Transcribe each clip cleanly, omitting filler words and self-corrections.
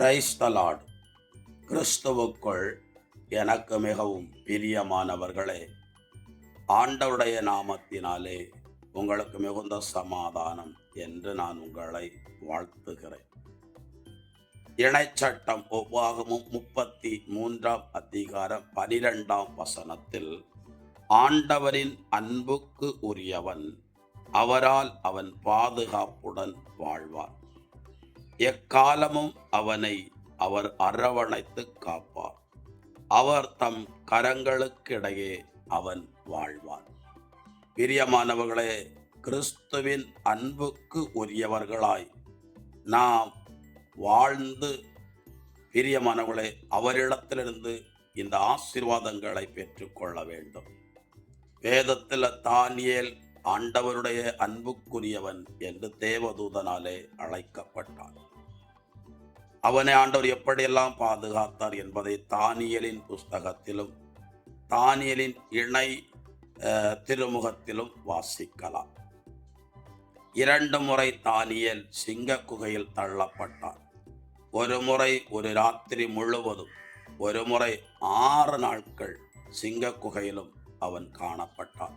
Praise the Lord. கிறிஸ்துவுக்குள் எனக்கு மிகவும் பிரியமானவர்களே, ஆண்டவருடைய நாமத்தினாலே உங்களுக்கு மிகுந்த சமாதானம் என்று நான் உங்களை வாழ்த்துகிறேன். இணைச்சட்டம் உபாகமம் 33 அதிகாரம் 12 ஆண்டவரின் அன்புக்கு உரியவன், அவரால் அவன் பாதுகாப்புடன் வாழ்வார். எக்காலமும் அவனை அவர் அரவணைத்து காப்பார். அவர் தம் கரங்களுக்கிடையே அவன் வாழ்வார். பிரியமானவர்களே, கிறிஸ்துவின் அன்புக்கு உரியவர்களாய் நாம் வாழ்ந்து பிரியமானவர்களே அவரிடத்திலிருந்து இந்த ஆசீர்வாதங்களை பெற்றுக்கொள்ள வேண்டும். வேதத்தில் தானியேல் ஆண்டவருடைய அன்புக்குரியவன் என்று தேவதூதனாலே அழைக்கப்பட்டான். அவனை ஆண்டவர் எப்படியெல்லாம் பாதுகாத்தார் என்பதை தானியேலின் புஸ்தகத்திலும் தானியேலின் இணை திருமுகத்திலும் வாசிக்கலாம். 2 முறை தானியேல் சிங்க குகையில் தள்ளப்பட்டார். ஒரு முறை ஒரு ராத்திரி முழுவதும், ஒரு முறை 6 நாட்கள் சிங்க குகையிலும் அவன் காணப்பட்டான்.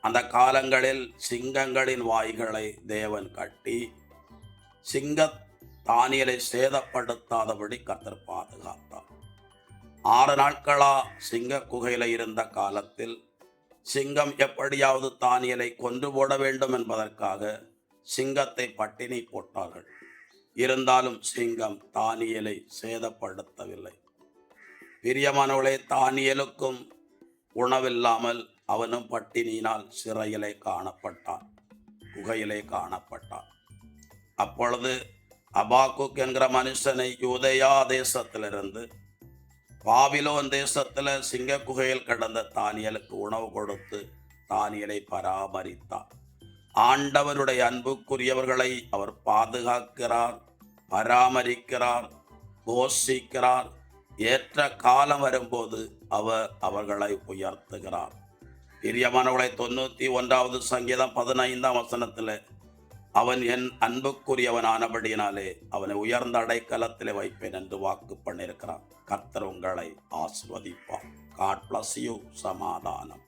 அந்த காலங்களில் சிங்கங்களின் வாய்களை தேவன் கட்டி தானியேலை சேதப்படுத்தாதபடி கர்த்தர் பாதுகாத்தார். 6 நாட்களா சிங்க குகையில இருந்த காலத்தில் சிங்கம் எப்படியாவது தானியேலை கொன்று போட வேண்டும் என்பதற்காக சிங்கத்தை பட்டினி போட்டார்கள். இருந்தாலும் சிங்கம் தானியேலை சேதப்படுத்தவில்லை. பிரியமானவர்களே, தானியேலுக்கும் உணவில்லாமல் அவனும் பட்டினியினால் சிறையிலே காணப்பட்டான், குகையிலே காணப்பட்டான். அப்பொழுது அபாக்குக் என்கிற மனுஷனை யூதேயா தேசத்திலிருந்து பாபிலோன் தேசத்தில் சிங்க குகையில் கிடந்த தானியேலுக்கு உணவு கொடுத்து தானியேலை பராமரித்தார். ஆண்டவருடைய அன்புக்குரியவர்களை அவர் பாதுகாக்கிறார், பராமரிக்கிறார், போஷிக்கிறார். ஏற்ற காலம் வரும்போது அவர் அவர்களை உயர்த்துகிறார். பிரியமானவர்களை 91 சங்கீதம் 15 அவன் என் அன்புக்குரியவனானபடியினாலே அவனை உயர்ந்த அடைக்கலத்திலே வைப்பேன் என்று வாக்கு பண்ணியிருக்கிறார். கர்த்தர் உங்களை ஆசீர்வதிப்பார். God bless you. சமாதானம்.